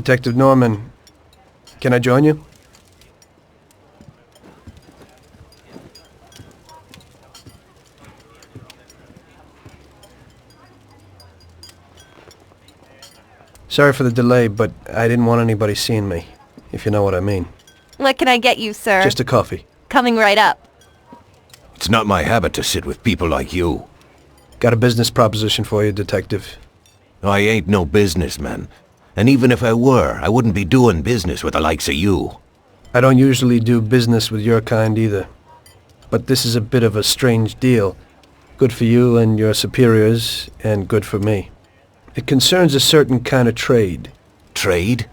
Detective Norman. Can I join you? Sorry for the delay, but I didn't want anybody seeing me, if you know what I mean. What can I get you, sir? Just a coffee. Coming right up. It's not my habit to sit with people like you. Got a business proposition for you, Detective. I ain't no businessman. And even if I were, I wouldn't be doing business with the likes of you. I don't usually do business with your kind either. But this is a bit of a strange deal. Good for you and your superiors, and good for me. It concerns a certain kind of trade. Trade?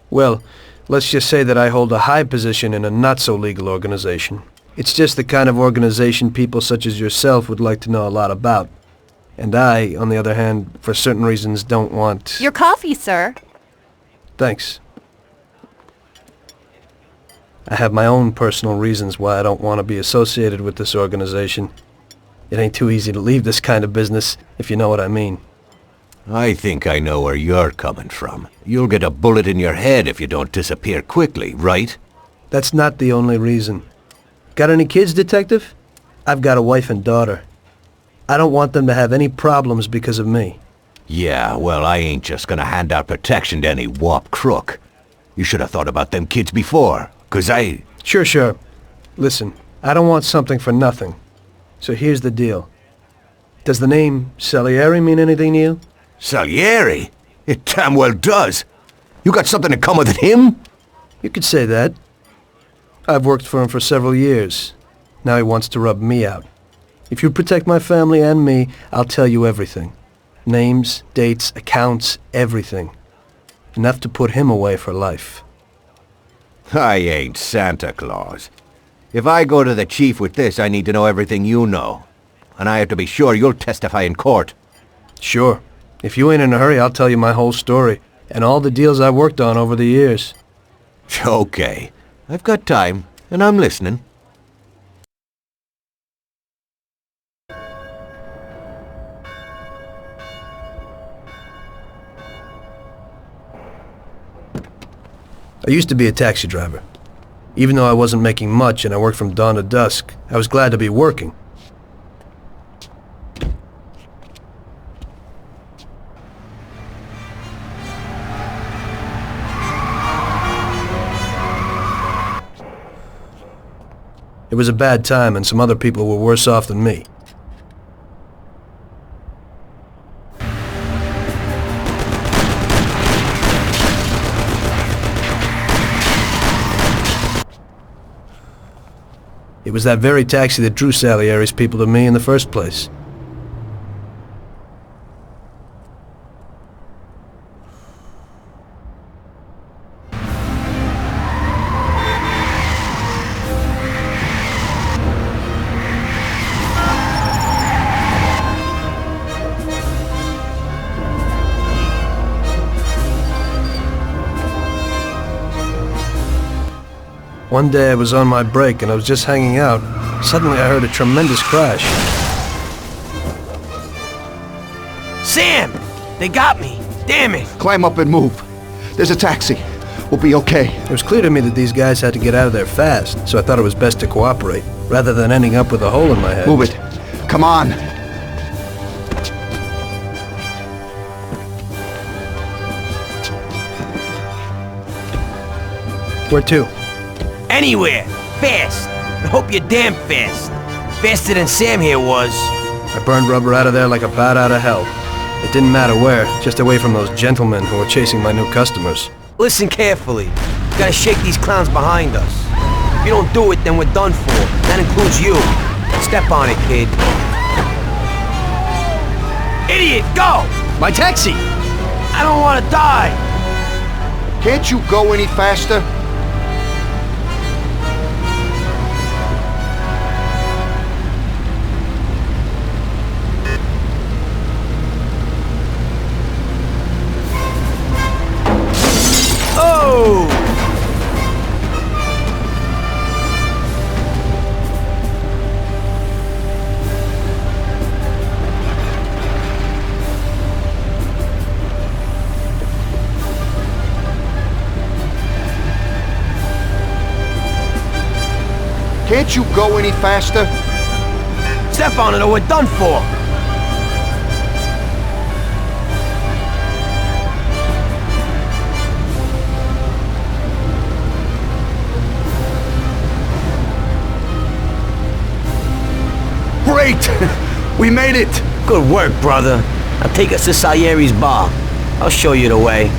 Well, let's just say that I hold a high position in a not-so-legal organization. It's just the kind of organization people such as yourself would like to know a lot about. And I, on the other hand, for certain reasons don't want... Your coffee, sir. Thanks. I have my own personal reasons why I don't want to be associated with this organization. It ain't too easy to leave this kind of business, if you know what I mean. I think I know where you're coming from. You'll get a bullet in your head if you don't disappear quickly, right? That's not the only reason. Got any kids, Detective? I've got a wife and daughter. I don't want them to have any problems because of me. Yeah, well, I ain't just gonna hand out protection to any wop crook. You should have thought about them kids before, 'cause I... Sure. Listen, I don't want something for nothing. So here's the deal. Does the name Salieri mean anything to you? Salieri? It damn well does. You got something in common with him? You could say that. I've worked for him for several years. Now he wants to rub me out. If you protect my family and me, I'll tell you everything. Names, dates, accounts, everything. Enough to put him away for life. I ain't Santa Claus. If I go to the chief with this, I need to know everything you know. And I have to be sure you'll testify in court. Sure. If you ain't in a hurry, I'll tell you my whole story, and all the deals I've worked on over the years. Okay. I've got time, and I'm listening. I used to be a taxi driver. Even though I wasn't making much and I worked from dawn to dusk, I was glad to be working. It was a bad time and some other people were worse off than me. It was that very taxi that drew Salieri's people to me in the first place. One day I was on my break and I was just hanging out. Suddenly I heard a tremendous crash. Sam! They got me! Damn it! Climb up and move. There's a taxi. We'll be okay. It was clear to me that these guys had to get out of there fast, so I thought it was best to cooperate, rather than ending up with a hole in my head. Move it. Come on. Where to? Anywhere! Fast! I hope you're damn fast. Faster than Sam here was. I burned rubber out of there like a bat out of hell. It didn't matter where, just away from those gentlemen who were chasing my new customers. Listen carefully. We gotta shake these clowns behind us. If you don't do it, then we're done for. That includes you. Step on it, kid. Idiot, go! My taxi! I don't want to die! Can't you go any faster? Oh! Can't you go any faster? Step on it or we're done for! Great! We made it! Good work, brother. Now take us to Salieri's bar. I'll show you the way.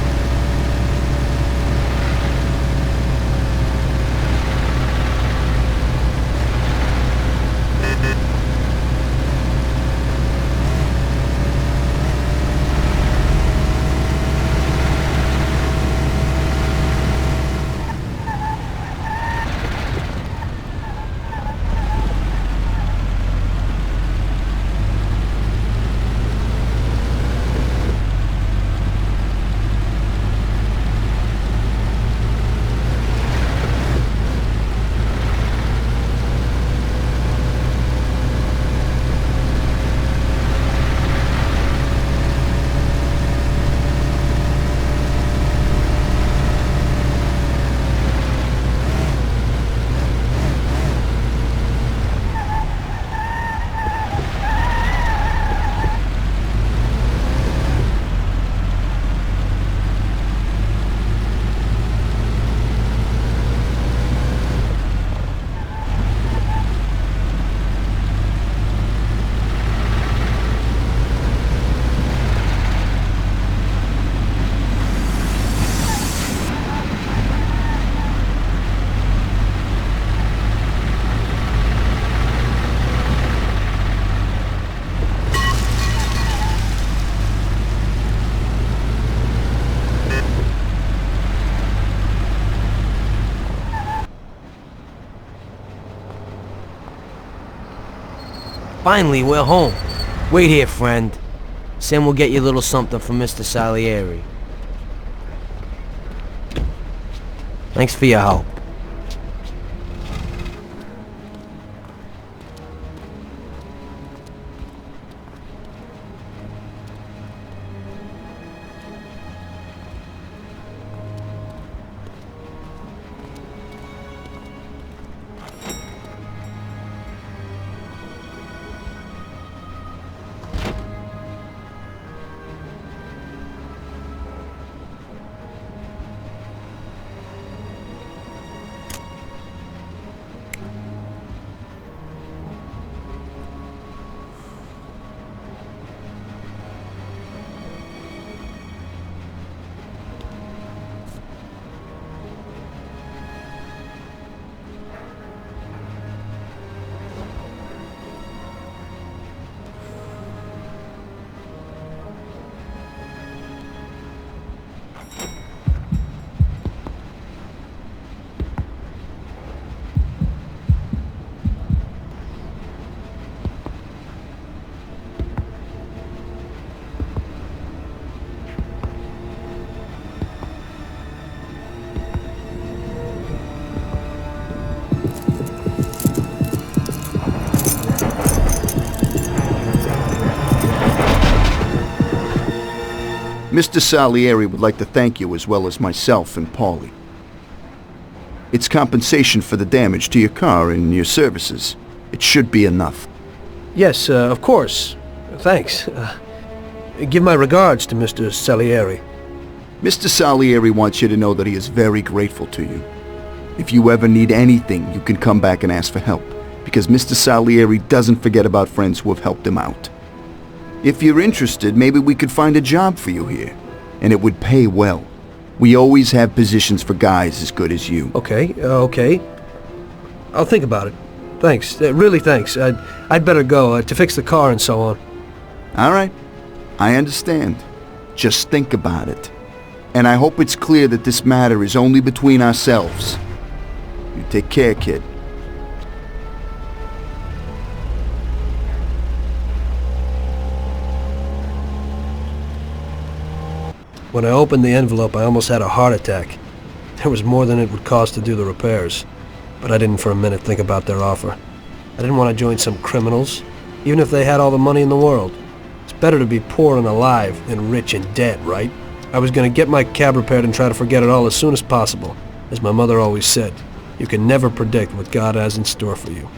Finally, we're home. Wait here, friend. Sam will get you a little something from Mr. Salieri. Thanks for your help. Mr. Salieri would like to thank you as well as myself and Paulie. It's compensation for the damage to your car and your services. It should be enough. Yes, of course. Thanks. Give my regards to Mr. Salieri. Mr. Salieri wants you to know that he is very grateful to you. If you ever need anything, you can come back and ask for help, because Mr. Salieri doesn't forget about friends who have helped him out. If you're interested, maybe we could find a job for you here, and it would pay well. We always have positions for guys as good as you. Okay, okay. I'll think about it. Thanks, really thanks. I'd better go to fix the car and so on. All right, I understand. Just think about it. And I hope it's clear that this matter is only between ourselves. You take care, kid. When I opened the envelope, I almost had a heart attack. There was more than it would cost to do the repairs. But I didn't for a minute think about their offer. I didn't want to join some criminals, even if they had all the money in the world. It's better to be poor and alive than rich and dead, right? I was going to get my cab repaired and try to forget it all as soon as possible, as my mother always said. You can never predict what God has in store for you.